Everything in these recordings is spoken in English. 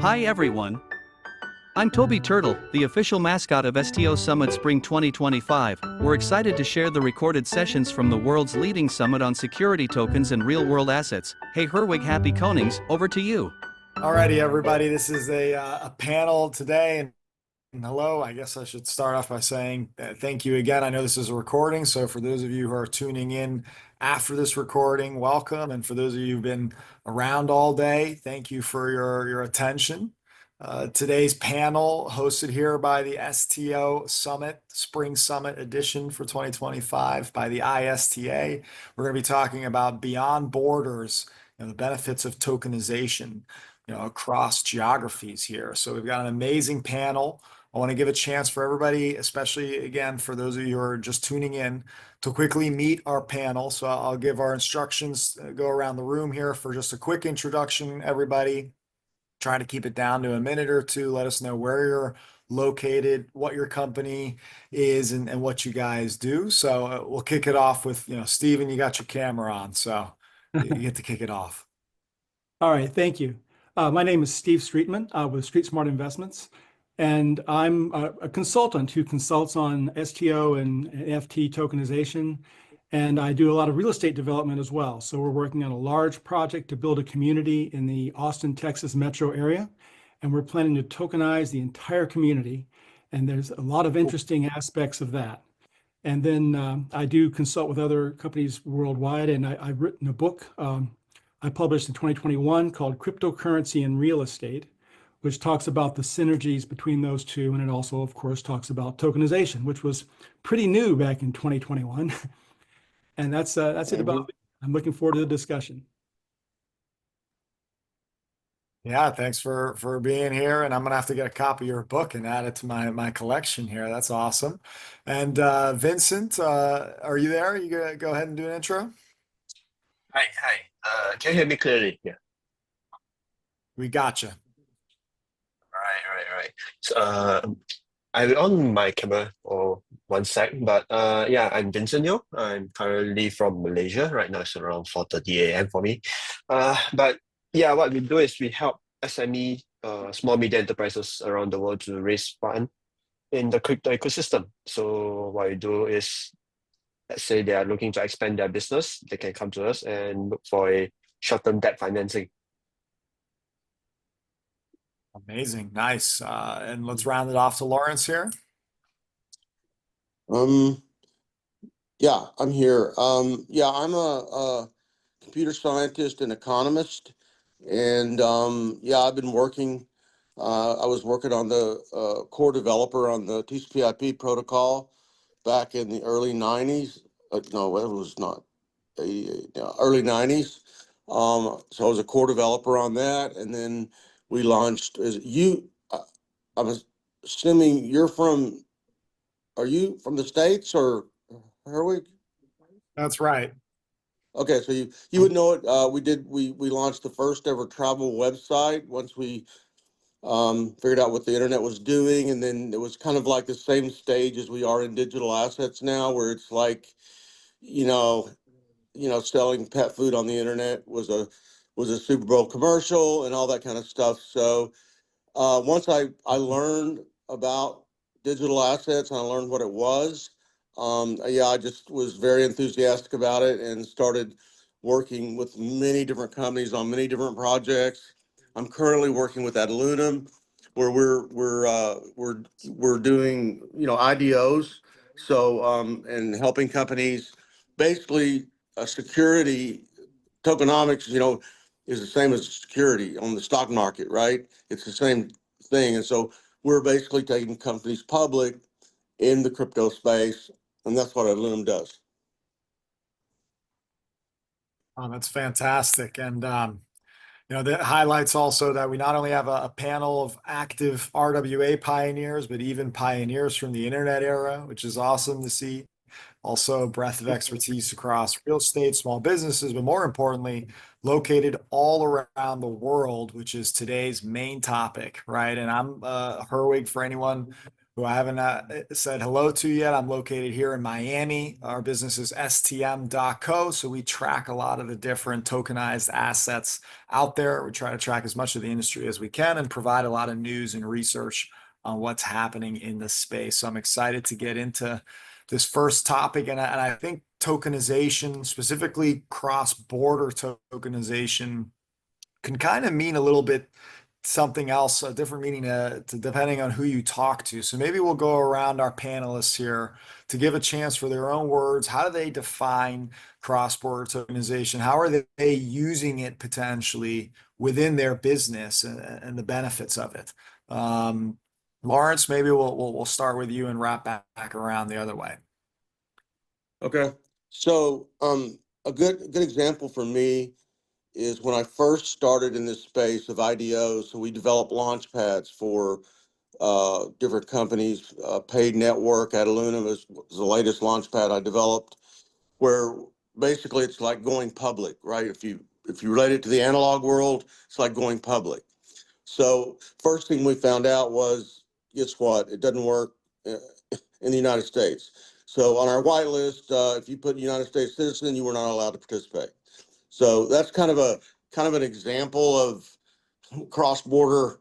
Hi everyone. I'm Toby Turtle, the official mascot of STO Summit Spring 2025. We're excited to share the recorded sessions from the world's leading summit on security tokens and real-world assets. Hey Herwig, happy Konings, over to you. Alrighty, everybody. This is a panel today, and hello. I guess I should start off by saying thank you again. I know this is a recording, so for those of you who are tuning in after this recording, welcome. And for those of you who've been around all day, thank you for your attention. Today's panel, hosted here by the STO Summit, Spring Summit Edition for 2025 by the ISTA. We're going to be talking about beyond borders, the benefits of tokenization, across geographies here. So we've got an amazing panel. I want to give a chance for everybody, especially again, for those of you who are just tuning in, to quickly meet our panel. So I'll give our instructions, go around the room here for just a quick introduction, everybody. Try to keep it down to a minute or two. Let us know where you're located, what your company is, and what you guys do. So we'll kick it off with, Steven, you got your camera on, so you get to kick it off. All right, thank you. My name is Steve Streetman with Streetsmart Investments, and I'm a consultant who consults on STO and NFT tokenization, and I do a lot of real estate development as well. So we're working on a large project to build a community in the Austin, Texas metro area, and we're planning to tokenize the entire community, and there's a lot of interesting aspects of that. And then I do consult with other companies worldwide, and I've written a book I published in 2021 called Cryptocurrency and Real Estate, which talks about the synergies between those two. And it also, of course, talks about tokenization, which was pretty new back in 2021. And that's it about me. I'm looking forward to the discussion. Yeah, thanks for being here. And I'm gonna have to get a copy of your book and add it to my collection here. That's awesome. And Vincent, are you there? You gonna go ahead and do an intro? Hi. Can you hear me clearly? Yeah. We gotcha. All right. So, I will on my camera for one sec, but yeah, I'm Vincent Yeo. I'm currently from Malaysia. Right now it's around 4:30 a.m. for me. But yeah, what we do is we help SME, small media enterprises around the world to raise fund in the crypto ecosystem. So what we do is, let's say they are looking to expand their business, they can come to us and look for a short-term debt financing. Amazing, nice. And let's round it off to Lawrence here. Yeah, I'm here. Yeah, I'm a computer scientist and economist, and yeah, I've been working. I was working on the core developer on the TCP/IP protocol back in the early '90s. No, it was not early '90s. So I was a core developer on that, and then we launched. I'm assuming you're from. Are you from the States or Herwig? That's right. Okay, so you would know it. We launched the first ever travel website once we figured out what the internet was doing, and then it was kind of like the same stage as we are in digital assets now, where it's like, selling pet food on the internet was a Super Bowl commercial and all that kind of stuff. So once I learned about digital assets and I learned what it was, yeah, I just was very enthusiastic about it and started working with many different companies on many different projects. I'm currently working with AdLunam, where we're doing IDOs, so and helping companies. Basically, security tokenomics, is the same as security on the stock market, right? It's the same thing, and so we're basically taking companies public in the crypto space, and that's what AdLunam does. Oh, that's fantastic. And that highlights also that we not only have a panel of active RWA pioneers, but even pioneers from the internet era, which is awesome to see. Also, a breadth of expertise across real estate, small businesses, but more importantly, located all around the world, which is today's main topic, right? And I'm Herwig, for anyone who I haven't said hello to yet. I'm located here in Miami. Our business is stm.co, so we track a lot of the different tokenized assets out there. We try to track as much of the industry as we can and provide a lot of news and research on what's happening in the space. So I'm excited to get into this first topic, and I think tokenization, specifically cross-border tokenization, can kind of mean a little bit something else, a different meaning to depending on who you talk to. So maybe we'll go around our panelists here to give a chance for their own words. How do they define cross-border tokenization? How are they using it potentially within their business and the benefits of it? Lawrence, maybe we'll start with you and wrap back around the other way. Okay. So a good example for me is when I first started in this space of IDOs. So we developed launch pads for different companies. Paid Network, AdLunam was the latest launch pad I developed, where basically it's like going public, right? If you relate it to the analog world, it's like going public. So first thing we found out was, guess what? It doesn't work in the United States. So on our whitelist, if you put United States citizen, you were not allowed to participate. So that's kind of an example of cross-border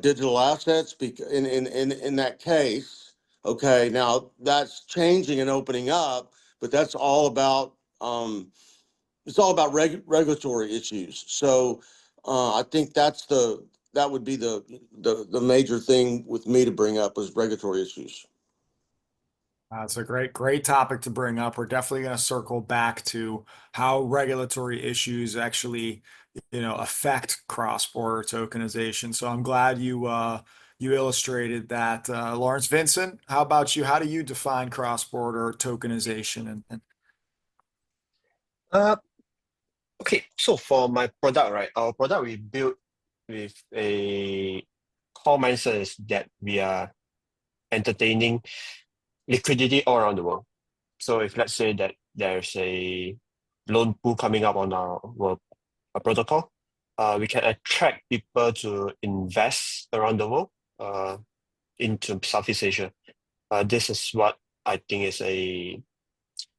digital assets. In that case, okay, now that's changing and opening up, but that's all about regulatory issues. So I think that would be the major thing with me to bring up is regulatory issues. It's a great topic to bring up. We're definitely going to circle back to how regulatory issues actually, affect cross-border tokenization. So I'm glad you illustrated that, Lawrence. Vincent, how about you? How do you define cross-border tokenization? Okay, so for my product, right, our product we built with a core mindset is that we are entertaining liquidity all around the world. So if let's say that there's a loan pool coming up on our protocol, we can attract people to invest around the world into Southeast Asia. This is what I think is a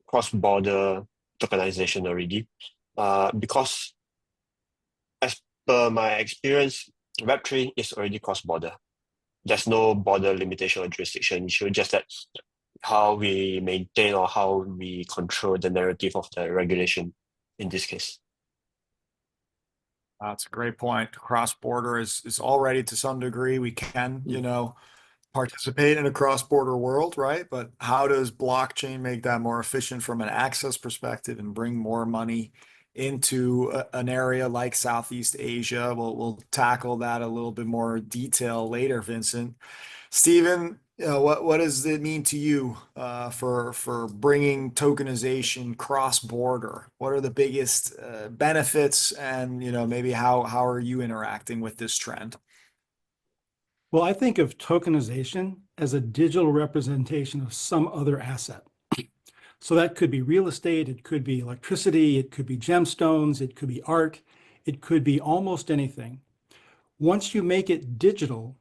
cross-border tokenization already. Because as per my experience, Web3 is already cross-border. There's no border limitation or jurisdiction issue, just that how we maintain or how we control the narrative of the regulation in this case. That's a great point. Cross-border is already to some degree we can, participate in a cross-border world, right? But how does blockchain make that more efficient from an access perspective and bring more money into an area like Southeast Asia? We'll tackle that a little bit more detail later, Vincent. Stephen, what does it mean to you for bringing tokenization cross-border? What are the biggest benefits, and maybe how are you interacting with this trend? Well, I think of tokenization as a digital representation of some other asset. So that could be real estate, it could be electricity, it could be gemstones, it could be art, it could be almost anything. Once you make it digital,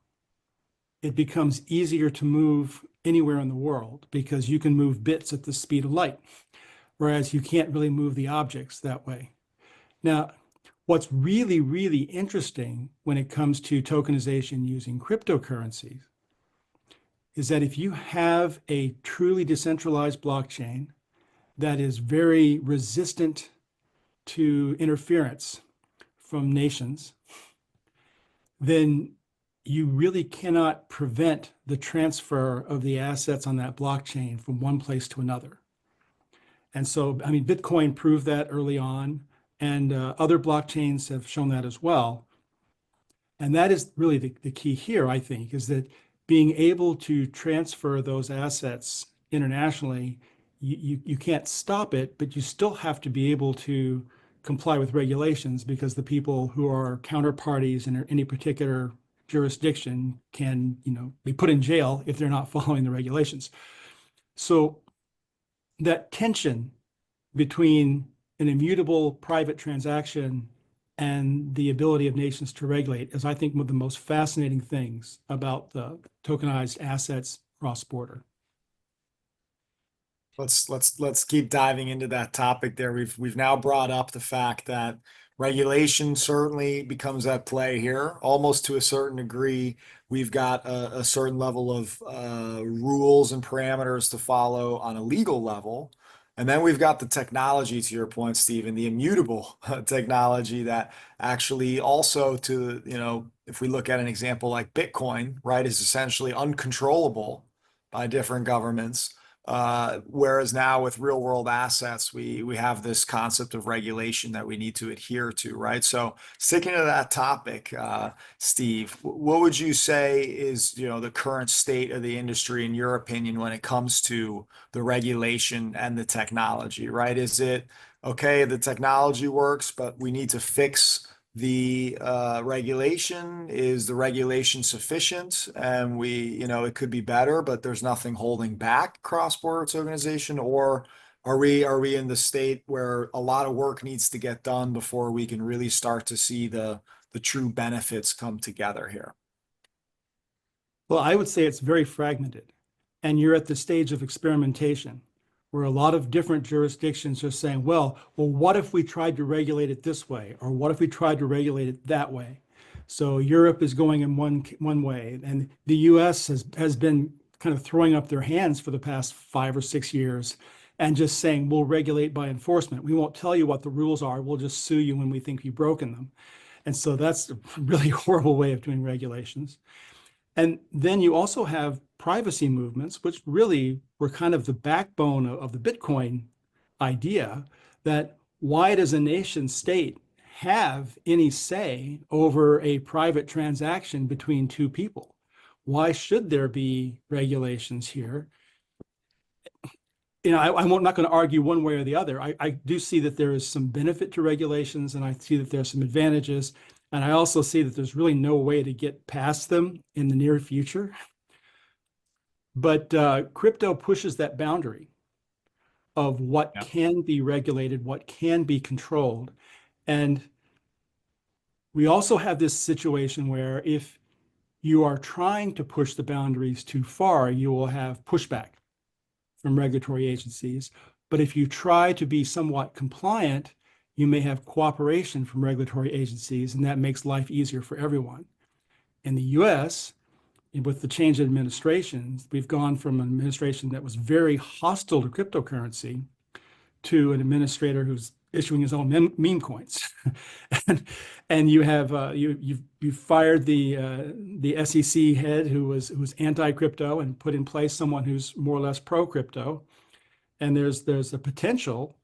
it becomes easier to move anywhere in the world because you can move bits at the speed of light, whereas you can't really move the objects that way. Now, what's really, really interesting when it comes to tokenization using cryptocurrencies is that if you have a truly decentralized blockchain that is very resistant to interference from nations, then you really cannot prevent the transfer of the assets on that blockchain from one place to another. And so, I mean, Bitcoin proved that early on, and other blockchains have shown that as well. And that is really the key here, I think, is that being able to transfer those assets internationally, you can't stop it, but you still have to be able to comply with regulations because the people who are counterparties in any particular jurisdiction can, be put in jail if they're not following the regulations. So that tension between an immutable private transaction and the ability of nations to regulate is, I think, one of the most fascinating things about the tokenized assets cross-border. Let's keep diving into that topic there. We've now brought up the fact that regulation certainly becomes at play here, almost to a certain degree. We've got a certain level of rules and parameters to follow on a legal level. And then we've got the technology, to your point, Stephen, the immutable technology that actually also if we look at an example like Bitcoin, right, is essentially uncontrollable by different governments. Whereas now with real world assets, we have this concept of regulation that we need to adhere to, right? So sticking to that topic, Steve, what would you say is, the current state of the industry in your opinion when it comes to the regulation and the technology, right? Is it okay, the technology works, but we need to fix the regulation? Is the regulation sufficient? And it could be better, but there's nothing holding back cross-border tokenization? Or are we in the state where a lot of work needs to get done before we can really start to see the true benefits come together here? Well, I would say it's very fragmented, and you're at the stage of experimentation where a lot of different jurisdictions are saying, well, what if we tried to regulate it this way? Or what if we tried to regulate it that way? So Europe is going in one way, and the US has been kind of throwing up their hands for the past 5 or 6 years and just saying, we'll regulate by enforcement. We won't tell you what the rules are. We'll just sue you when we think you've broken them. And so that's a really horrible way of doing regulations. And then you also have privacy movements, which really were kind of the backbone of the Bitcoin idea, that why does a nation state have any say over a private transaction between two people? Why should there be regulations here? I'm not going to argue one way or the other. I do see that there is some benefit to regulations, and I see that there are some advantages. And I also see that there's really no way to get past them in the near future. But crypto pushes that boundary of what can be regulated, what can be controlled. And we also have this situation where if you are trying to push the boundaries too far, you will have pushback from regulatory agencies. But if you try to be somewhat compliant, you may have cooperation from regulatory agencies, and that makes life easier for everyone. In the US, with the change in administrations, we've gone from an administration that was very hostile to cryptocurrency to an administrator who's issuing his own meme coins. and you have you've fired the SEC head who was anti-crypto and put in place someone who's more or less pro-crypto. And there's a potential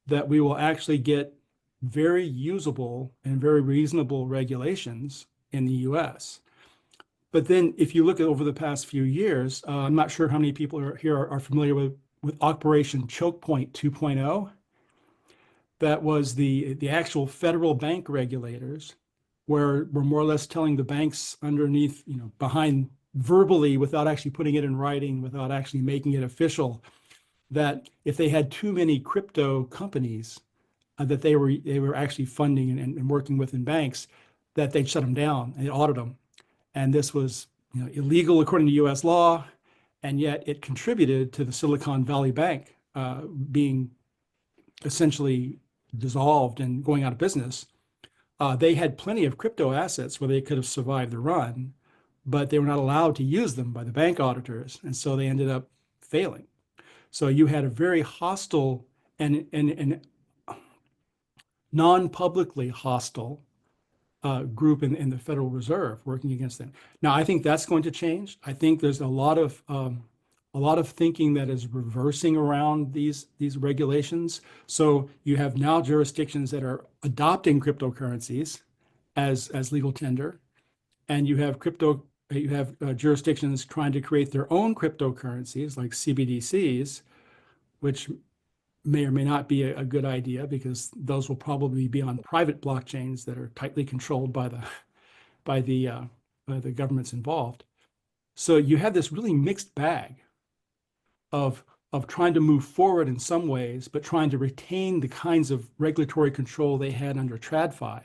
that we will actually get very usable and very reasonable regulations in the US. But then if you look at over the past few years, I'm not sure how many people here are familiar with Operation Choke Point 2.0. That was the actual federal bank regulators where we're more or less telling the banks underneath, behind verbally, without actually putting it in writing, without actually making it official, that if they had too many crypto companies that they were actually funding and working with in banks, that they'd shut them down and audit them. And this was illegal according to US law, and yet it contributed to the Silicon Valley Bank being essentially dissolved and going out of business. They had plenty of crypto assets where they could have survived the run, but they were not allowed to use them by the bank auditors, and so they ended up failing. So you had a very hostile and non-publicly hostile group in the Federal Reserve working against them. Now, I think that's going to change. I think there's a lot of thinking that is reversing around these regulations. So you have now jurisdictions that are adopting cryptocurrencies as legal tender, and you have jurisdictions trying to create their own cryptocurrencies like CBDCs, which may or may not be a good idea because those will probably be on private blockchains that are tightly controlled by the governments involved. So you have this really mixed bag of trying to move forward in some ways, but trying to retain the kinds of regulatory control they had under TradFi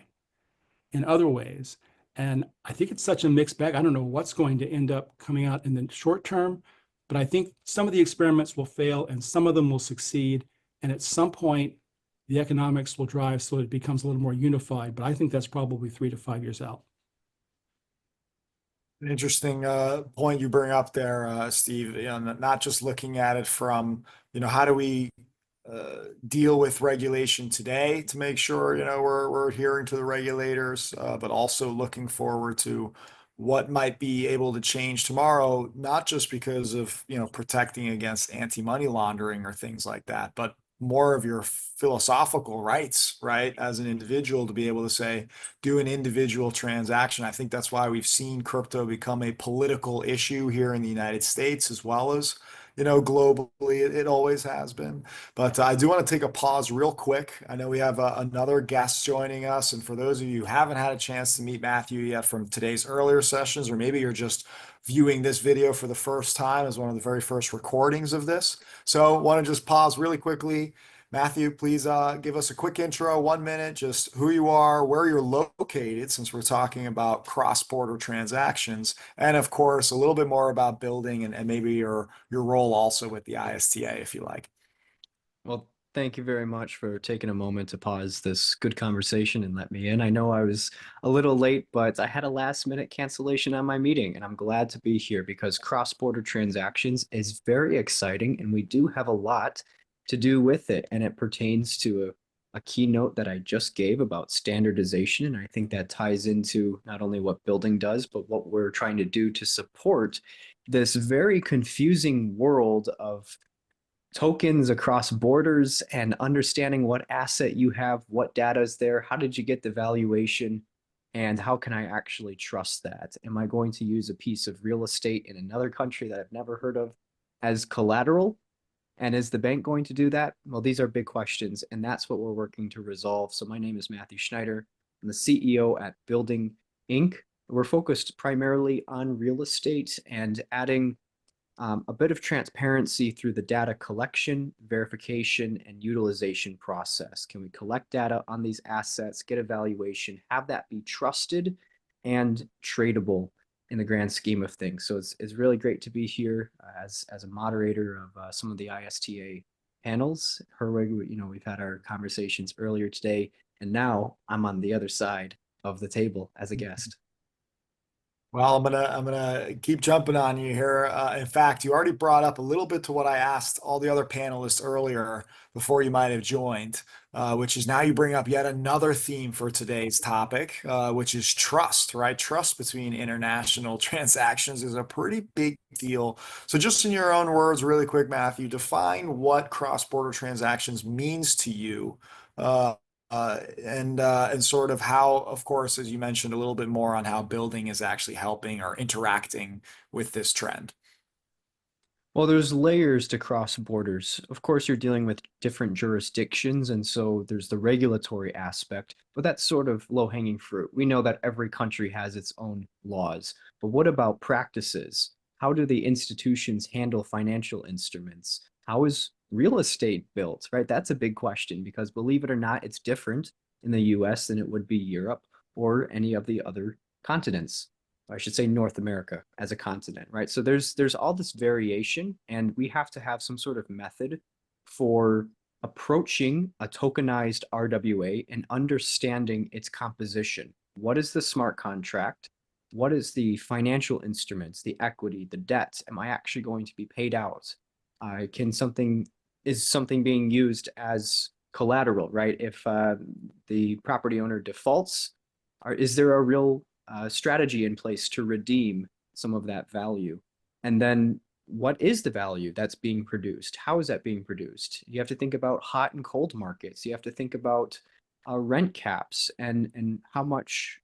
in other ways. And I think it's such a mixed bag. I don't know what's going to end up coming out in the short term, but I think some of the experiments will fail and some of them will succeed. And at some point, the economics will drive so it becomes a little more unified. But I think that's probably 3 to 5 years out. An interesting point you bring up there, Steve. You know, not just looking at it from, you know, how do we deal with regulation today to make sure, you know, we're adhering to the regulators, but also looking forward to what might be able to change tomorrow, not just because of, you know, protecting against anti-money laundering or things like that, but more of your philosophical rights, right? As an individual to be able to say, do an individual transaction. I think that's why we've seen crypto become a political issue here in the United States, as well as, you know, globally. It always has been. But I do want to take a pause real quick. I know we have another guest joining us. And for those of you who haven't had a chance to meet Matthew yet from today's earlier sessions, or maybe you're just viewing this video for the first time as one of the very first recordings of this. So want to just pause really quickly. Matthew, please give us a quick intro, 1 minute, just who you are, where you're located, since we're talking about cross-border transactions, and of course, a little bit more about building and maybe your role also with the ISTA, if you like. Well, thank you very much for taking a moment to pause this good conversation and let me in. I know I was a little late, but I had a last-minute cancellation on my meeting, and I'm glad to be here because cross-border transactions is very exciting, and we do have a lot to do with it, and it pertains to a keynote that I just gave about standardization, and I think that ties into not only what building does, but what we're trying to do to support this very confusing world of tokens across borders and understanding what asset you have, what data is there, how did you get the valuation, and how can I actually trust that? Am I going to use a piece of real estate in another country that I've never heard of as collateral? And is the bank going to do that? Well, these are big questions, and that's what we're working to resolve. So my name is Matthew Schneider. I'm the CEO at Building Inc. We're focused primarily on real estate and adding a bit of transparency through the data collection, verification, and utilization process. Can we collect data on these assets, get a valuation, have that be trusted and tradable in the grand scheme of things? So it's really great to be here as a moderator of some of the ISTA panels. Herwig, you know, we've had our conversations earlier today, and now I'm on the other side of the table as a guest. Well, I'm gonna keep jumping on you here. In fact, you already brought up a little bit to what I asked all the other panelists earlier before you might have joined, which is now you bring up yet another theme for today's topic, which is trust, right? Trust between international transactions is a pretty big deal. So just in your own words, really quick, Matthew, define what cross-border transactions means to you. And sort of how, of course, as you mentioned, a little bit more on how building is actually helping or interacting with this trend. Well, there's layers to cross borders. Of course, you're dealing with different jurisdictions, and so there's the regulatory aspect, but that's sort of low-hanging fruit. We know that every country has its own laws, but what about practices? How do the institutions handle financial instruments? How is real estate built, right? That's a big question because believe it or not, it's different in the US than it would be Europe or any of the other continents. I should say North America as a continent, right? So there's all this variation, and we have to have some sort of method for approaching a tokenized RWA and understanding its composition. What is the smart contract? What is the financial instruments, the equity, the debt? Am I actually going to be paid out? Is something being used as collateral, right? If the property owner defaults, is there a real strategy in place to redeem some of that value? And then what is the value that's being produced? How is that being produced? You have to think about hot and cold markets. You have to think about rent caps and how much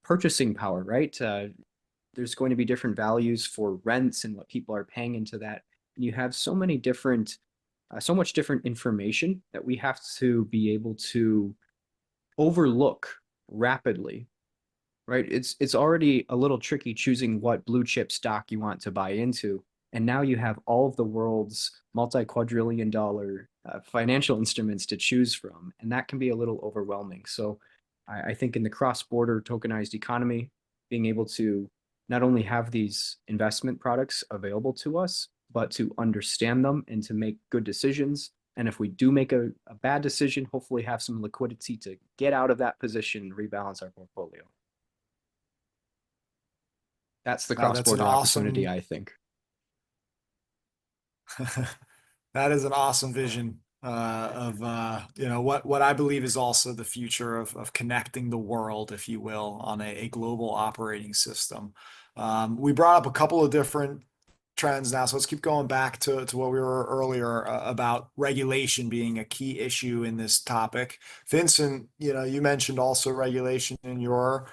purchasing power, right? There's going to be different values for rents and what people are paying into that. And you have so many different so much different information that we have to be able to overlook rapidly, right? It's already a little tricky choosing what blue chip stock you want to buy into. And now you have all of the world's multi-quadrillion dollar financial instruments to choose from. And that can be a little overwhelming. So I think in the cross-border tokenized economy, being able to not only have these investment products available to us, but to understand them and to make good decisions. And if we do make a bad decision, hopefully have some liquidity to get out of that position and rebalance our portfolio. That's the Wow, that's an cross-border opportunity, awesome. I think. That is an awesome vision of what I believe is also the future of connecting the world, if you will, on a global operating system. We brought up a couple of different trends now, so let's keep going back to what we were earlier about regulation being a key issue in this topic. Vincent, you mentioned also regulation in your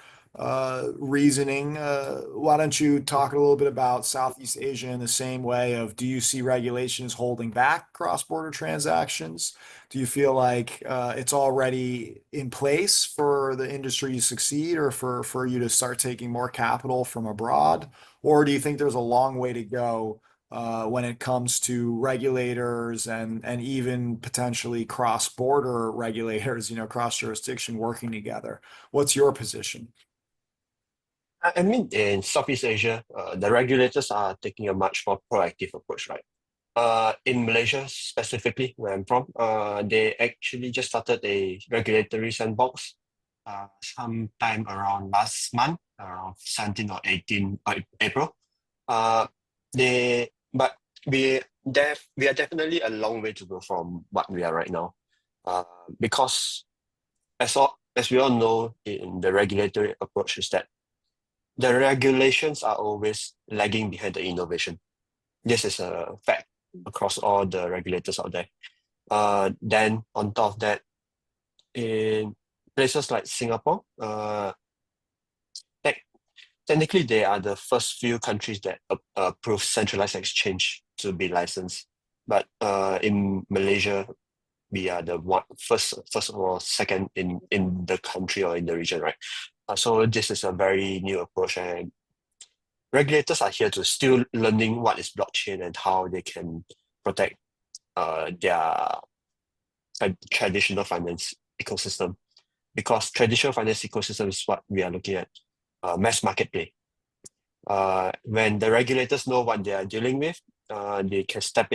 reasoning. Why don't you talk a little bit about Southeast Asia in the same way of, do you see regulations holding back cross-border transactions? Do you feel like it's already in place for the industry to succeed, or for you to start taking more capital from abroad? Or do you think there's a long way to go when it comes to regulators and even potentially cross-border regulators, cross-jurisdiction working together? What's your position? I mean, in Southeast Asia, the regulators are taking a much more proactive approach, right? In Malaysia specifically, where I'm from, they actually just started a regulatory sandbox sometime around last month, around 17 or 18 April. But we are definitely a long way to go from what we are right now, because as we all know, in the regulatory approach is that the regulations are always lagging behind the innovation. This is a fact across all the regulators out there. Then on top of that, in places like Singapore, technically they are the first few countries that approve centralized exchange to be licensed. But in Malaysia, we are the first or second in the country or in the region, right? So this is a very new approach, and regulators are here to still learning what is blockchain and how they can protect their traditional finance ecosystem. Because traditional finance ecosystem is what we are looking at, mass market play. When the regulators know what they are dealing with, they can step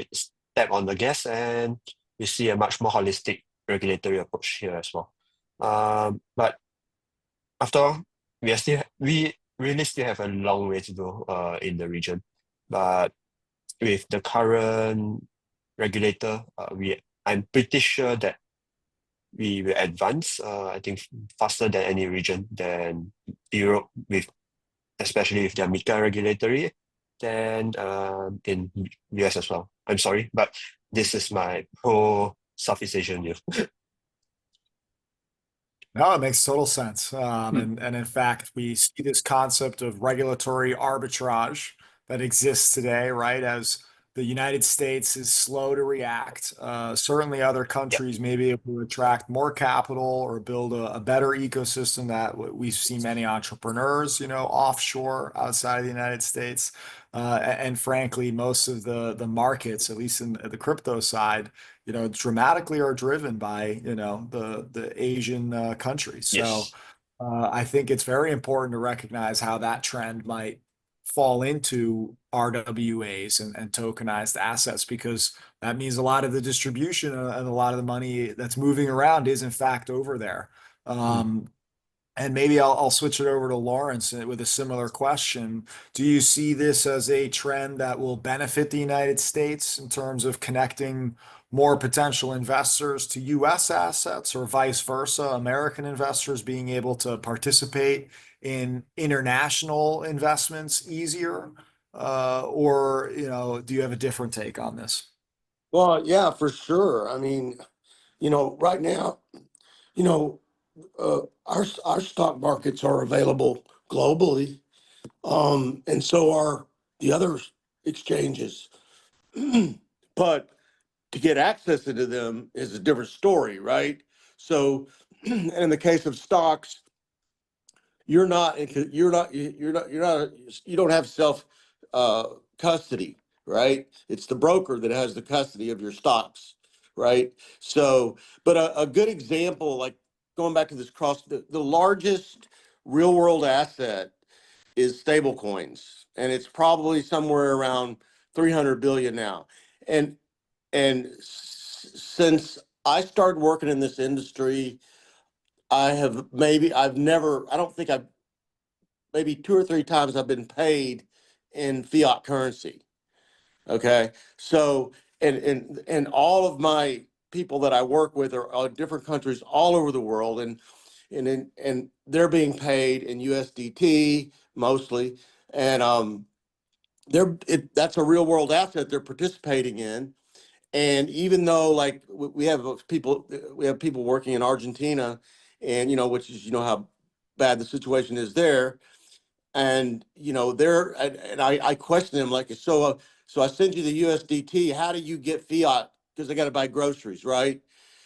on the gas, and we see a much more holistic regulatory approach here as well. But after all, we really still have a long way to go in the region. But with the current regulator, I'm pretty sure that we will advance, I think, faster than any region, than Europe, especially with their MiCA regulatory, than in US as well. I'm sorry, but this is my pro Southeast Asian view. No, it makes total sense. And in fact, we see this concept of regulatory arbitrage that exists today, right? As the United States is slow to react. Certainly other countries may be able to attract more capital or build a better ecosystem. That we've seen many entrepreneurs, offshore outside of the United States. And frankly, most of the markets, at least in the crypto side, dramatically are driven by, the Asian countries. So Yes. I think it's very important to recognize how that trend might fall into RWAs and tokenized assets, because that means a lot of the distribution and a lot of the money that's moving around is in fact over there. And maybe I'll switch it over to Lawrence with a similar question. Do you see this as a trend that will benefit the United States in terms of connecting more potential investors to US assets, or vice versa, American investors being able to participate in international investments easier? Or, do you have a different take on this? Well, yeah, for sure. I mean, right now, our stock markets are available globally, and so are the other exchanges. But to get access into them is a different story, right? So, in the case of stocks, you don't have self custody, right? It's the broker that has the custody of your stocks, right? So, but a good example, like going back to this the largest real world asset is stable coins, and it's probably somewhere around 300 billion now. And since I started working in this industry, I don't think I've maybe 2 or 3 times I've been paid in fiat currency. Okay. So, and all of my people that I work with are different countries all over the world, and they're being paid in USDT mostly. And that's a real world asset they're participating in. And even though like we have people working in Argentina, and which is how bad the situation is there, and I question them like, so I send you the USDT, how do you get fiat, because they got to buy groceries, right?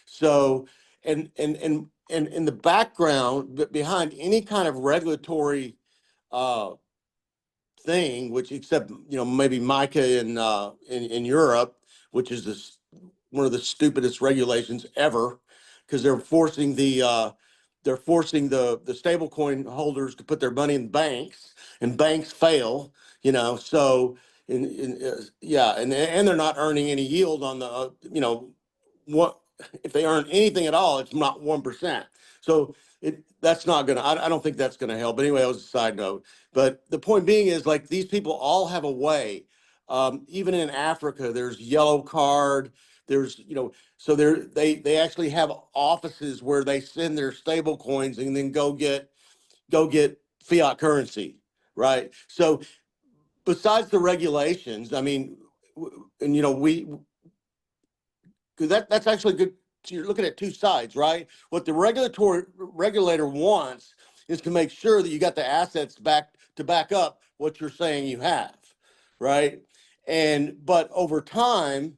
So and in the background behind any kind of regulatory thing, which except maybe MiCA in Europe, which is one of the stupidest regulations ever, because they're forcing the stablecoin holders to put their money in banks, and banks fail. So and they're not earning any yield on the what if they earn anything at all, it's not 1%. So that's not gonna. I don't think that's gonna help. But anyway, that was a side note. But the point being is, like, these people all have a way. Even in Africa, there's yellow card. There's so they actually have offices where they send their stable coins and then go get fiat currency, right? So besides the regulations, I mean, and because that's actually good. So you're looking at two sides, right? What the regulator wants is to make sure that you got the assets back up what you're saying you have, right? But over time,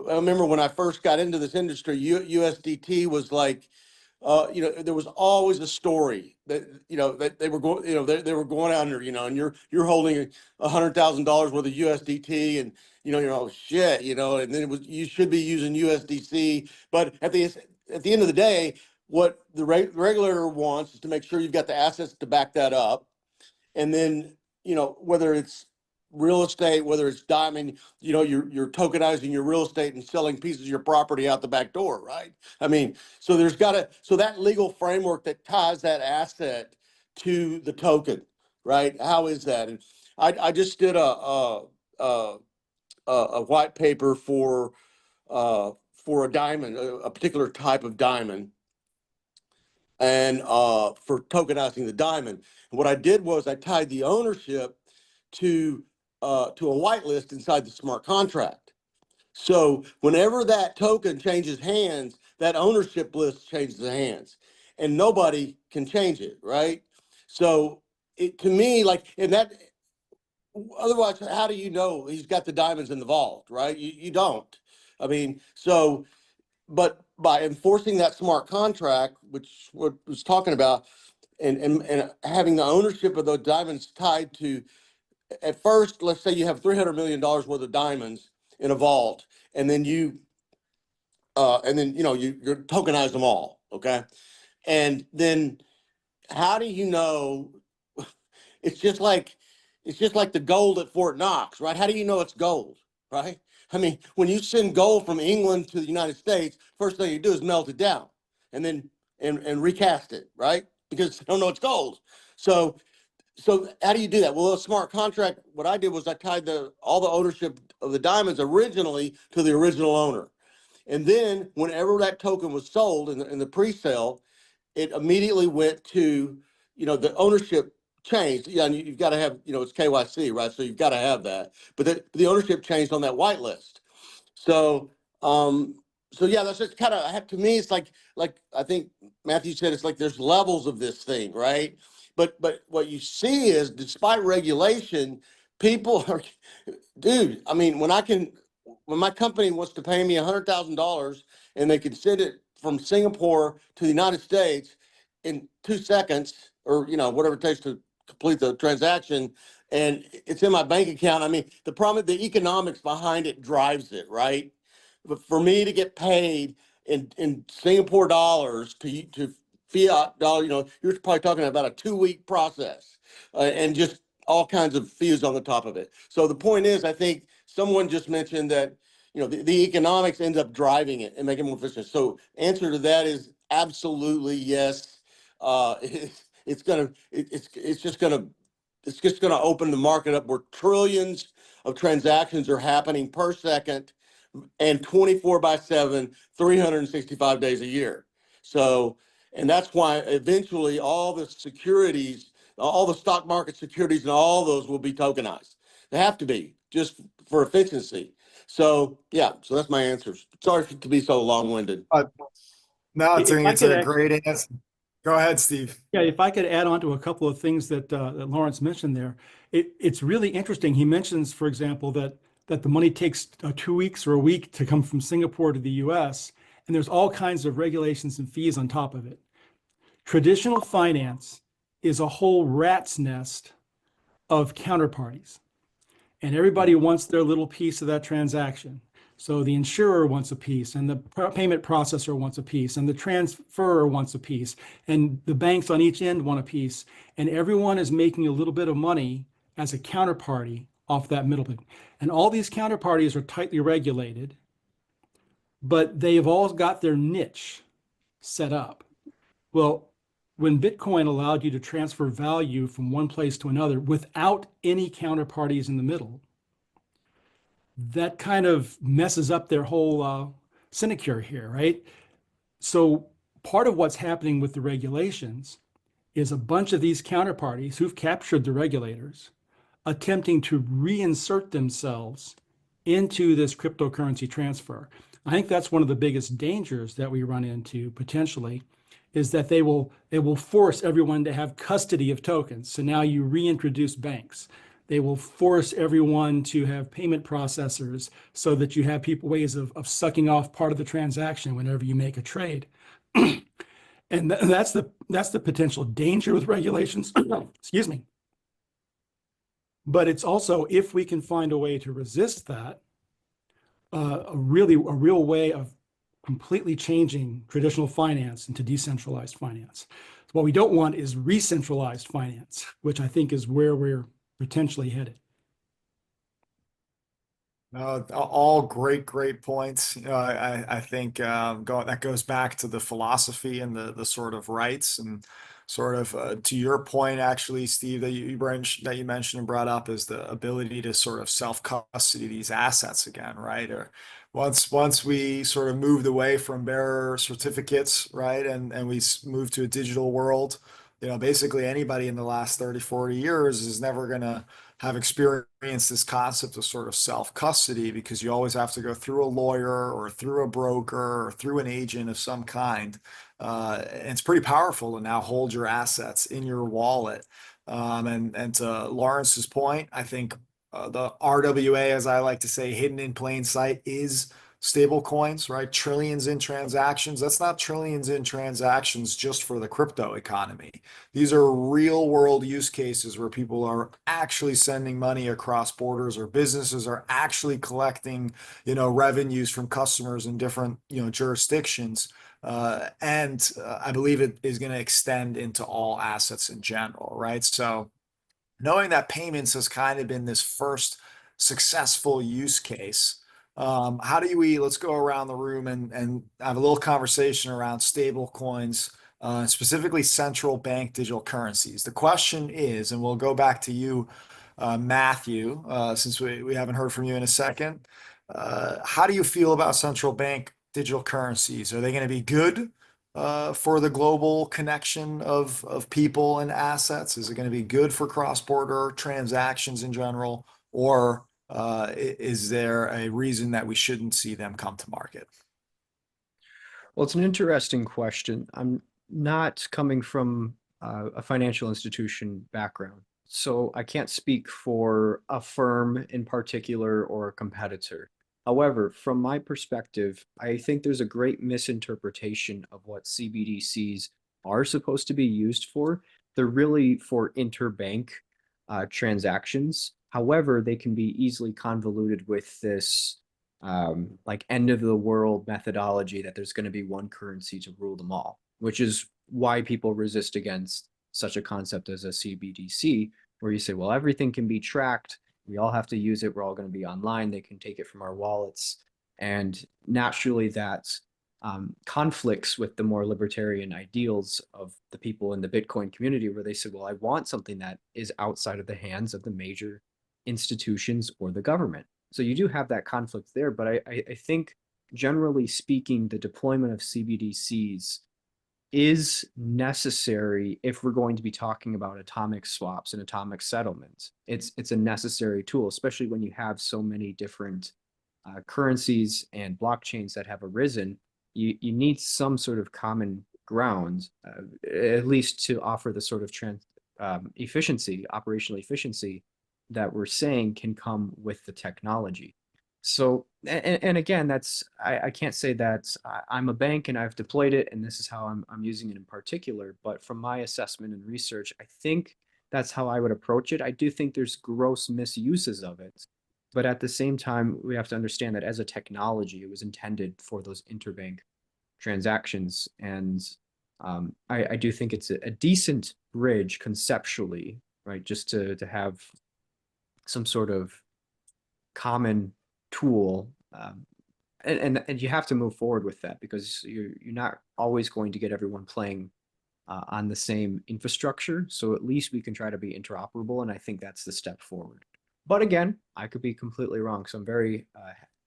I remember when I first got into this industry, USDT was like, there was always a story that that they were going, they were going under, and you're holding $100,000 worth of USDT, and oh shit, and then you should be using USDC, but at the end of the day, what the regulator wants is to make sure you've got the assets to back that up, and then whether it's real estate, whether it's diamond, you're tokenizing your real estate and selling pieces of your property out the back door, right? I mean, so so that legal framework that ties that asset to the token, right? How is that? And I just did a white paper for a diamond, a particular type of diamond, and for tokenizing the diamond. And what I did was I tied the ownership to a whitelist inside the smart contract. So whenever that token changes hands, that ownership list changes hands, and nobody can change it, right? So to me, like, and that, otherwise, how do you know he's got the diamonds in the vault, right? You don't. I mean, so, but by enforcing that smart contract, which what was talking about, and having the ownership of those diamonds tied to, at first, let's say you have $300 million worth of diamonds in a vault, and then you tokenize them all, okay? And then how do you know? It's just like the gold at Fort Knox, right? How do you know it's gold, right? I mean, when you send gold from England to the United States, first thing you do is melt it down and then and recast it, right? Because I don't know it's gold. So how do you do that? Well, a smart contract, what I did was I tied all the ownership of the diamonds originally to the original owner. And then whenever that token was sold in the pre-sale, it immediately went to, the ownership changed. Yeah, and you've got to have, it's KYC, right? So you've got to have that. But the ownership changed on that whitelist. So, yeah, that's just kind of, to me, it's like I think Matthew said, it's like there's levels of this thing, right? But what you see is, despite regulation, people are, dude, I mean, when my company wants to pay me $100,000 and they can send it from Singapore to the United States in 2 seconds, or whatever it takes to complete the transaction, and it's in my bank account. I mean, the problem, the economics behind it drives it, right? But for me to get paid in Singapore dollars to fiat dollar, you're probably talking about a 2-week process, and just all kinds of fees on the top of it. So the point is, I think someone just mentioned that, the economics ends up driving it and making it more efficient. So answer to that is absolutely yes. It's just gonna open the market up where trillions of transactions are happening per second, and 24/7, 365 days a year. So, and that's why eventually all the securities, all the stock market securities and all those will be tokenized. They have to be, just for efficiency. So yeah, so that's my answer. Sorry to be so long-winded. No, I If think I it's could a add- great answer. Go ahead, Steve. Yeah, if I could add on to a couple of things that Lawrence mentioned there, it's really interesting. He mentions, for example, that the money takes 2 weeks or a week to come from Singapore to the US, and there's all kinds of regulations and fees on top of it. Traditional finance is a whole rat's nest of counterparties, and everybody wants their little piece of that transaction. So the insurer wants a piece, and the payment processor wants a piece, and the transferor wants a piece, and the banks on each end want a piece, and everyone is making a little bit of money as a counterparty off that middleman. And all these counterparties are tightly regulated, but they've all got their niche set up. Well, when Bitcoin allowed you to transfer value from one place to another without any counterparties in the middle, that kind of messes up their whole sinecure here, right? So part of what's happening with the regulations is a bunch of these counterparties who've captured the regulators attempting to reinsert themselves into this cryptocurrency transfer. I think that's one of the biggest dangers that we run into potentially, is that it will force everyone to have custody of tokens. So now you reintroduce banks. They will force everyone to have payment processors so that you have ways of sucking off part of the transaction whenever you make a trade. And that's the potential danger with regulations. Excuse me. But it's also, if we can find a way to resist that, a real way of completely changing traditional finance into decentralized finance. So what we don't want is re-centralized finance, which I think is where we're potentially headed. All great points. I think that goes back to the philosophy and the sort of rights, and sort of to your point, actually, Steve, that you mentioned and brought up, is the ability to sort of self-custody these assets again, right? Or once we sort of moved away from bearer certificates, right, and we moved to a digital world, basically anybody in the last 30, 40 years is never going to have experienced this concept of sort of self-custody, because you always have to go through a lawyer or through a broker or through an agent of some kind. And it's pretty powerful to now hold your assets in your wallet. And to Lawrence's point, I think the RWA, as I like to say, hidden in plain sight, is stable coins, right? Trillions in transactions. That's not trillions in transactions just for the crypto economy. These are real world use cases where people are actually sending money across borders, or businesses are actually collecting, revenues from customers in different, jurisdictions. And I believe it is going to extend into all assets in general, right? So knowing that payments has kind of been this first successful use case, let's go around the room and have a little conversation around stable coins, specifically central bank digital currencies. The question is, and we'll go back to you, Matthew, since we haven't heard from you in a second. How do you feel about central bank digital currencies? Are they going to be good for the global connection of people and assets? Is it going to be good for cross-border transactions in general, or is there a reason that we shouldn't see them come to market? Well, it's an interesting question. I'm not coming from a financial institution background, so I can't speak for a firm in particular or a competitor. However, from my perspective, I think there's a great misinterpretation of what CBDCs are supposed to be used for. They're really for interbank transactions. However, they can be easily convoluted with this like end of the world methodology that there's going to be one currency to rule them all, which is why people resist against such a concept as a CBDC, where you say, well, everything can be tracked. We all have to use it. We're all going to be online. They can take it from our wallets. And naturally, that conflicts with the more libertarian ideals of the people in the Bitcoin community, where they say, well, I want something that is outside of the hands of the major institutions or the government. So you do have that conflict there. But I think, generally speaking, the deployment of CBDCs is necessary if we're going to be talking about atomic swaps and atomic settlements. It's a necessary tool, especially when you have so many different currencies and blockchains that have arisen. You need some sort of common ground, at least to offer the sort of efficiency, operational efficiency that we're saying can come with the technology. So, and again, I can't say that I'm a bank and I've deployed it and this is how I'm using it in particular, but from my assessment and research, I think that's how I would approach it. I do think there's gross misuses of it, but at the same time, we have to understand that as a technology, it was intended for those interbank transactions. And I do think it's a decent bridge conceptually, right? Just to have some sort of common tool, and you have to move forward with that, because you're not always going to get everyone playing on the same infrastructure. So at least we can try to be interoperable, and I think that's the step forward. But again, I could be completely wrong, so I'm very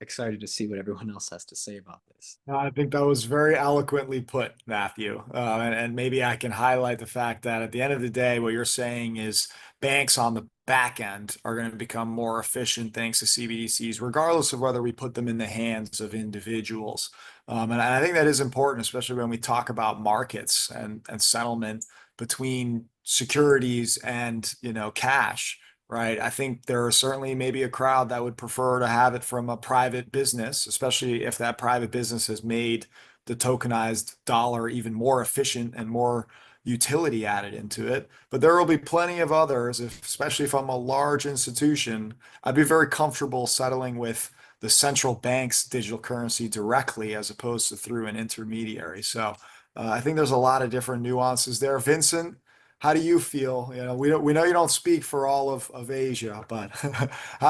excited to see what everyone else has to say about this. I think that was very eloquently put, Matthew. And maybe I can highlight the fact that at the end of the day, what you're saying is banks on the back end are going to become more efficient thanks to CBDCs, regardless of whether we put them in the hands of individuals. And I think that is important, especially when we talk about markets and settlement between securities and, cash. Right. I think there are certainly maybe a crowd that would prefer to have it from a private business, especially if that private business has made the tokenized dollar even more efficient and more utility added into it. But there will be plenty of others, especially if I'm a large institution, I'd be very comfortable settling with the central bank's digital currency directly as opposed to through an intermediary. So I think there's a lot of different nuances there. Vincent, how do you feel? We know you don't speak for all of Asia, but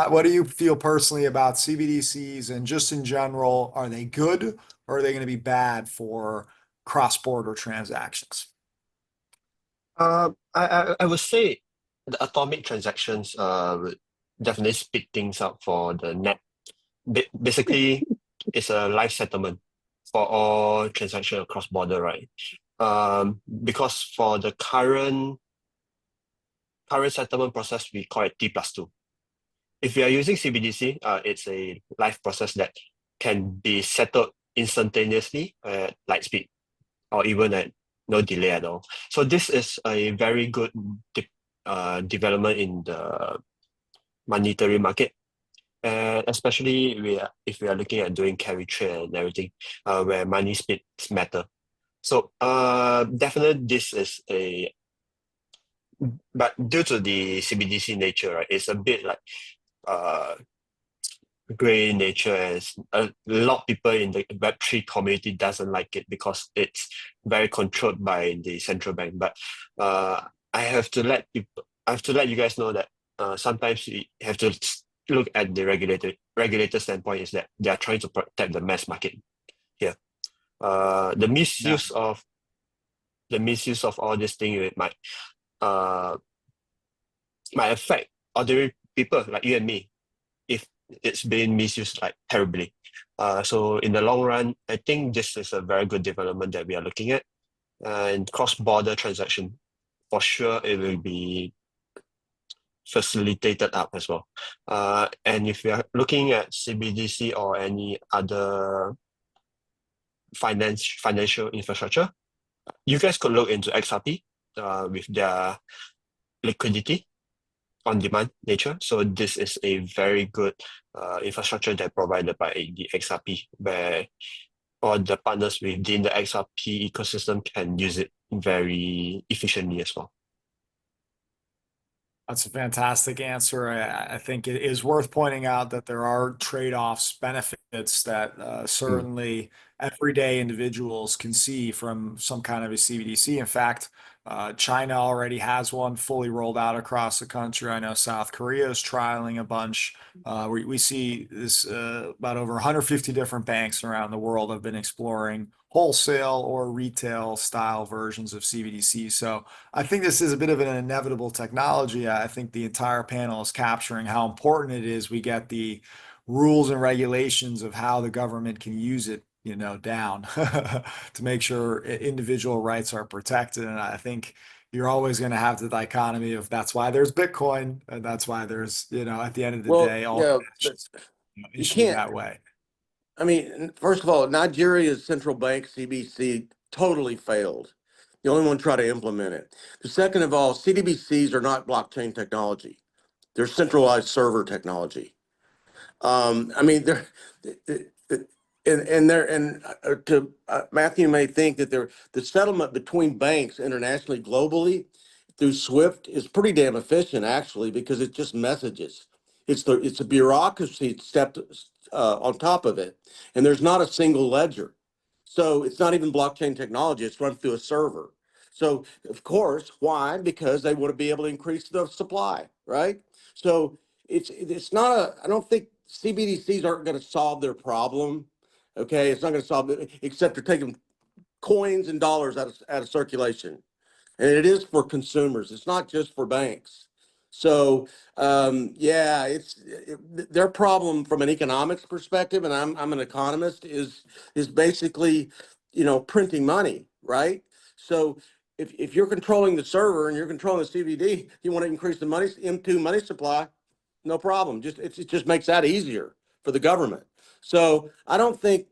what do you feel personally about CBDCs and just in general? Are they good or are they going to be bad for cross-border transactions? I would say the atomic transactions would definitely speed things up for the net. Basically, it's a live settlement for all transactions across border, right? Because for the current settlement process, we call it T+2. If you are using CBDC, it's a live process that can be settled instantaneously at light speed, or even at no delay at all. So this is a very good development in the monetary market, especially if we are looking at doing carry trade and everything, where money speeds matter. So definitely this is but due to the CBDC nature, right, it's a bit like gray nature, as a lot of people in the Web3 community doesn't like it because it's very controlled by the central bank. But I have to let you guys know that sometimes we have to look at the regulator standpoint, is that they are trying to protect the mass market here. The misuse of all this thing, it might affect ordinary people like you and me if it's being misused like terribly. So in the long run, I think this is a very good development that we are looking at. And cross-border transaction, for sure, it will be facilitated up as well. And if we are looking at CBDC or any other financial infrastructure, you guys could look into XRP with their liquidity on demand nature. So this is a very good infrastructure that provided by the XRP, where all the partners within the XRP ecosystem can use it very efficiently as well. That's a fantastic answer. I think it is worth pointing out that there are trade-offs, benefits that certainly everyday individuals can see from some kind of a CBDC. In fact, China already has one fully rolled out across the country. I know South Korea is trialing a bunch. We see this about over 150 different banks around the world have been exploring wholesale or retail style versions of CBDC. So I think this is a bit of an inevitable technology. I think the entire panel is capturing how important it is we get the rules and regulations of how the government can use it, down to make sure individual rights are protected. And I think you're always going to have the dichotomy of that's why there's Bitcoin, and that's why there's, at the end of the Well, day, all yeah, just, you issued can't. that way. I mean, first of all, Nigeria's central bank CBC totally failed. The only one tried to implement it. The second of all, CDBCs are not blockchain technology. They're centralized server technology. I mean, Matthew may think that the settlement between banks internationally, globally, through SWIFT is pretty damn efficient, actually, because it's just messages. It's a bureaucracy stepped on top of it, and there's not a single ledger. So it's not even blockchain technology. It's run through a server. So of course, why? Because they want to be able to increase the supply, right? So it's not I don't think CBDCs aren't going to solve their problem. Okay, it's not going to solve it, except they're taking coins and dollars out of circulation, and it is for consumers. It's not just for banks. So yeah, their problem from an economics perspective, and I'm an economist, is basically, printing money, right? So if you're controlling the server and you're controlling the CBD, you want to increase the M2 money supply, no problem. It just makes that easier for the government. So I don't think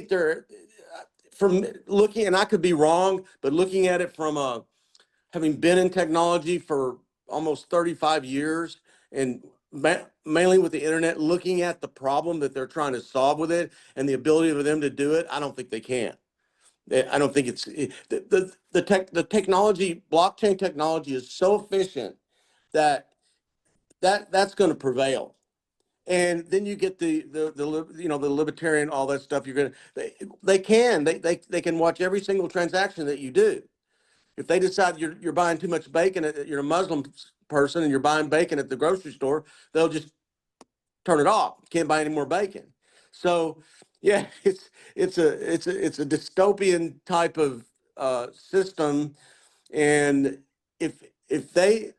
they're, from looking, and I could be wrong, but looking at it from having been in technology for almost 35 years, and mainly with the internet, looking at the problem that they're trying to solve with it and the ability for them to do it, I don't think they can. I don't think the technology, blockchain technology, is so efficient that's going to prevail. And then you get the libertarian, all that stuff. They can watch every single transaction that you do. If they decide you're buying too much bacon, you're a Muslim person and you're buying bacon at the grocery store, they'll just turn it off. You can't buy any more bacon. So yeah, it's a dystopian type of system. And if they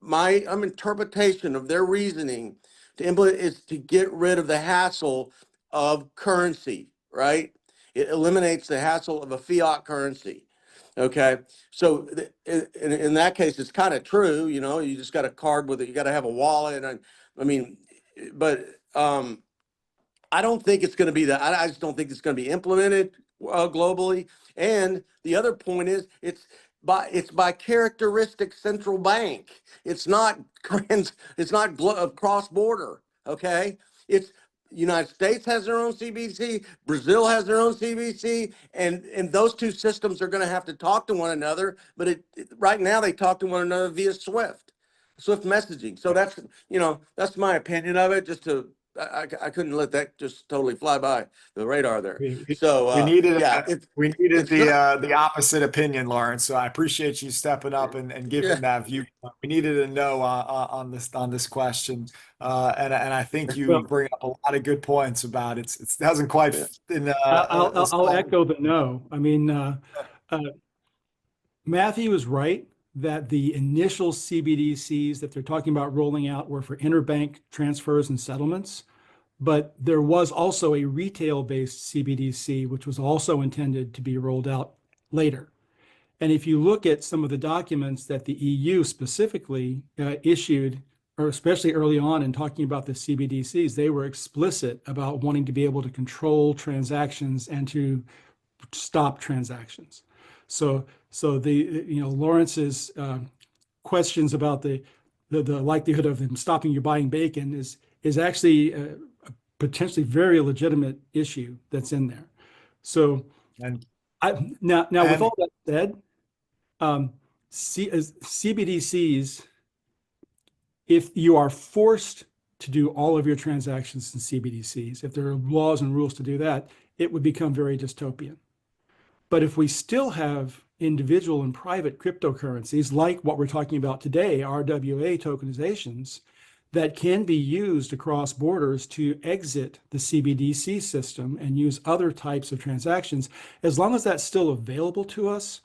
my interpretation of their reasoning to implement is to get rid of the hassle of currency, right? It eliminates the hassle of a fiat currency. Okay, so in that case, it's kind of true. You just got a card with it. You got to have a wallet. And I mean, but I don't think it's going to be that. I just don't think it's going to be implemented globally. And the other point is, it's by characteristic central bank. It's not cross border. Okay, it's United States has their own CBDC, Brazil has their own CBDC, and those two systems are going to have to talk to one another. But right now they talk to one another via SWIFT messaging. So that's my opinion of it. I couldn't let that just totally fly by the radar there. So we needed yeah, the opposite opinion, Lawrence. So I appreciate you stepping up and giving that view. We needed to know on this question, and I think you bring up a lot of good points about it hasn't quite been. I'll echo the no. I mean, Matthew is right that the initial CBDCs that they're talking about rolling out were for interbank transfers and settlements. But there was also a retail-based CBDC, which was also intended to be rolled out later. And if you look at some of the documents that the EU specifically issued, or especially early on in talking about the CBDCs, they were explicit about wanting to be able to control transactions and to stop transactions. So Lawrence's questions about the likelihood of them stopping you buying bacon is actually a potentially very legitimate issue that's in there. So now with all that said, CBDCs, if you are forced to do all of your transactions in CBDCs, if there are laws and rules to do that, it would become very dystopian. But if we still have individual and private cryptocurrencies, like what we're talking about today, RWA tokenizations, that can be used across borders to exit the CBDC system and use other types of transactions, as long as that's still available to us,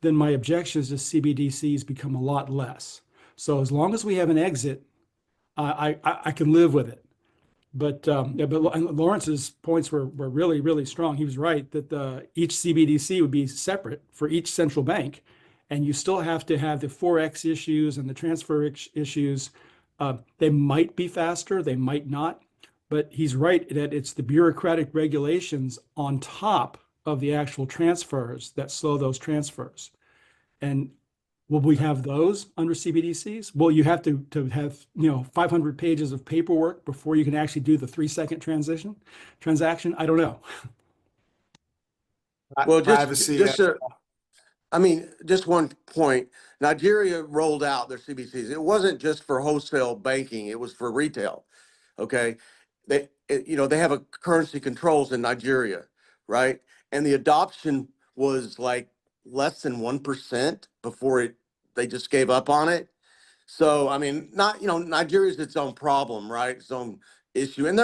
then my objections to CBDCs become a lot less. So as long as we have an exit, I can live with it. But Lawrence's points were really, really strong. He was right that each CBDC would be separate for each central bank, and you still have to have the Forex issues and the transfer issues. They might be faster, they might not, but he's right that it's the bureaucratic regulations on top of the actual transfers that slow those transfers. And will we have those under CBDCs? Well, you have to have 500 pages of paperwork before you can actually do the 3-second transaction. I don't know. Well, Privacy. just one point. Nigeria rolled out their CBDCs. It wasn't just for wholesale banking; it was for retail. Okay, they have a currency controls in Nigeria, right? And the adoption was like less than 1% before they just gave up on it. So I mean, Nigeria's its own problem, right? Its own issue, and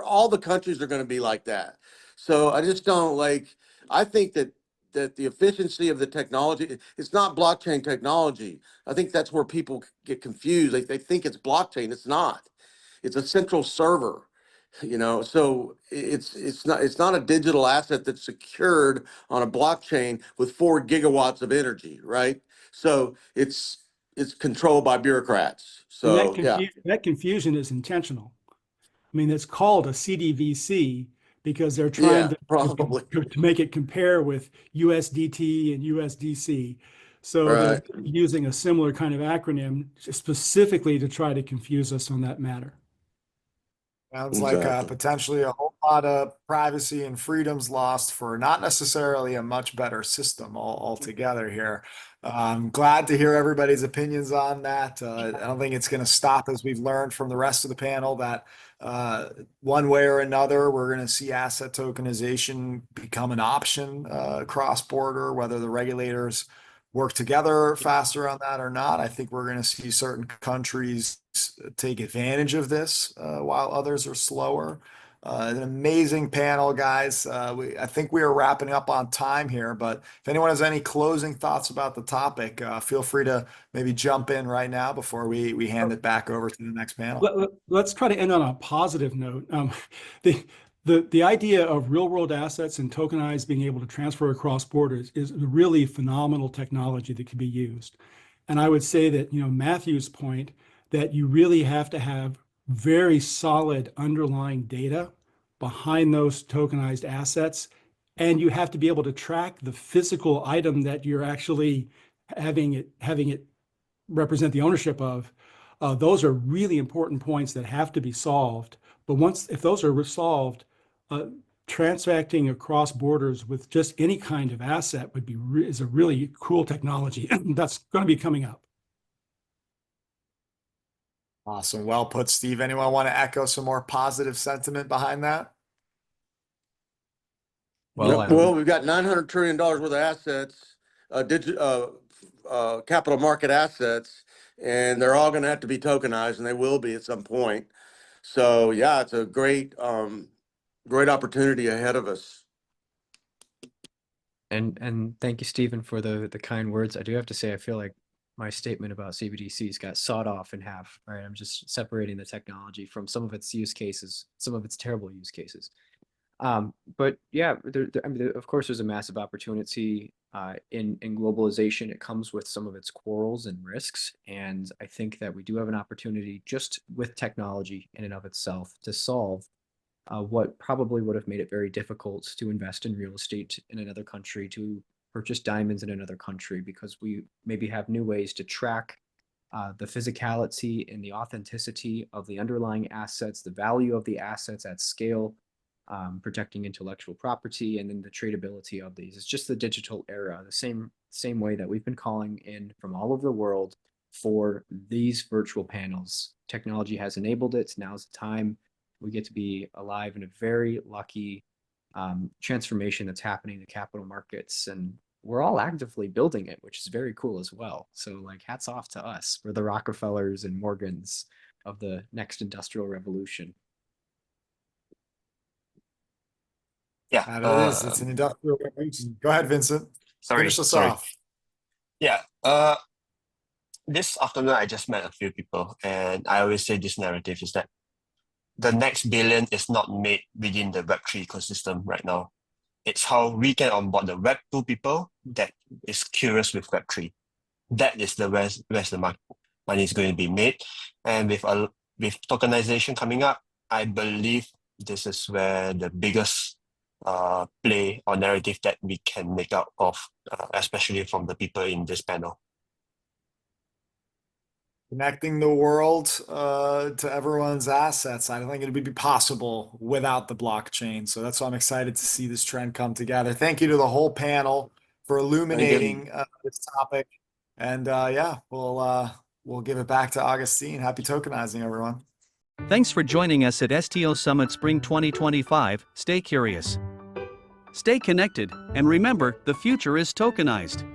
all the countries are going to be like that. So I just don't like. I think that the efficiency of the technology, it's not blockchain technology. I think that's where people get confused. They think it's blockchain. It's not. It's a central server. So it's not a digital asset that's secured on a blockchain with 4 gigawatts of energy, right? So it's controlled by bureaucrats. And So yeah. that confusion is intentional. I mean, it's called a CDVC because they're trying Yeah, probably. to make it compare with USDT and USDC. So they're Right. using a similar kind of acronym specifically to try to confuse us on that matter. Sounds like Exactly. potentially a whole lot of privacy and freedoms lost for not necessarily a much better system altogether here. I'm glad to hear everybody's opinions on that. I don't think it's going to stop, as we've learned from the rest of the panel, that one way or another, we're going to see asset tokenization become an option cross-border, whether the regulators work together faster on that or not. I think we're going to see certain countries take advantage of this while others are slower. An amazing panel, guys. I think we are wrapping up on time here, but if anyone has any closing thoughts about the topic, feel free to maybe jump in right now before we hand it back over to the next panel. Let's try to end on a positive note. The idea of real world assets and tokenized being able to transfer across borders is a really phenomenal technology that can be used. And I would say that, Matthew's point that you really have to have very solid underlying data behind those tokenized assets. And you have to be able to track the physical item that you're actually having it represent the ownership of. Those are really important points that have to be solved. But if those are resolved, transacting across borders with just any kind of asset is a really cool technology that's going to be coming up. Awesome. Well put, Steve. Anyone want to echo some more positive sentiment behind that? Well, we've got $900 trillion worth of assets, capital market assets, and they're all going to have to be tokenized, and they will be at some point. So yeah, it's a great opportunity ahead of us. And thank you, Stephen, for the kind words. I do have to say, I feel like my statement about CBDCs got sawed off in half, right? I'm just separating the technology from some of its use cases, some of its terrible use cases. But yeah, of course, there's a massive opportunity in globalization. It comes with some of its quarrels and risks. And I think that we do have an opportunity just with technology in and of itself to solve what probably would have made it very difficult to invest in real estate in another country, to purchase diamonds in another country, because we maybe have new ways to track the physicality and the authenticity of the underlying assets, the value of the assets at scale, protecting intellectual property, and then the tradability of these. It's just the digital era. The same way that we've been calling in from all over the world for these virtual panels. Technology has enabled it. Now's the time. We get to be alive in a very lucky transformation that's happening in the capital markets, and we're all actively building it, which is very cool as well. So like, hats off to us. We're the Rockefellers and Morgans of the next industrial revolution. Yeah. And it is. It's an industrial revolution. Go ahead, Vincent. Finish us sorry. off. Yeah. This afternoon, I just met a few people, and I always say this narrative is that the next billion is not made within the Web3 ecosystem right now. It's how we can onboard the Web2 people that is curious with Web3. That is the where's the money is going to be made. And with tokenization coming up, I believe this is where the biggest play or narrative that we can make out of, especially from the people in this panel. Connecting the world to everyone's assets. I don't think it would be possible without the blockchain. So that's why I'm excited to see this trend come together. Thank you to the whole panel for illuminating this topic. And yeah, we'll give it back to Augustine. Happy tokenizing, everyone. Thanks for joining us at STO Summit Spring 2025. Stay curious, stay connected, and remember, the future is tokenized.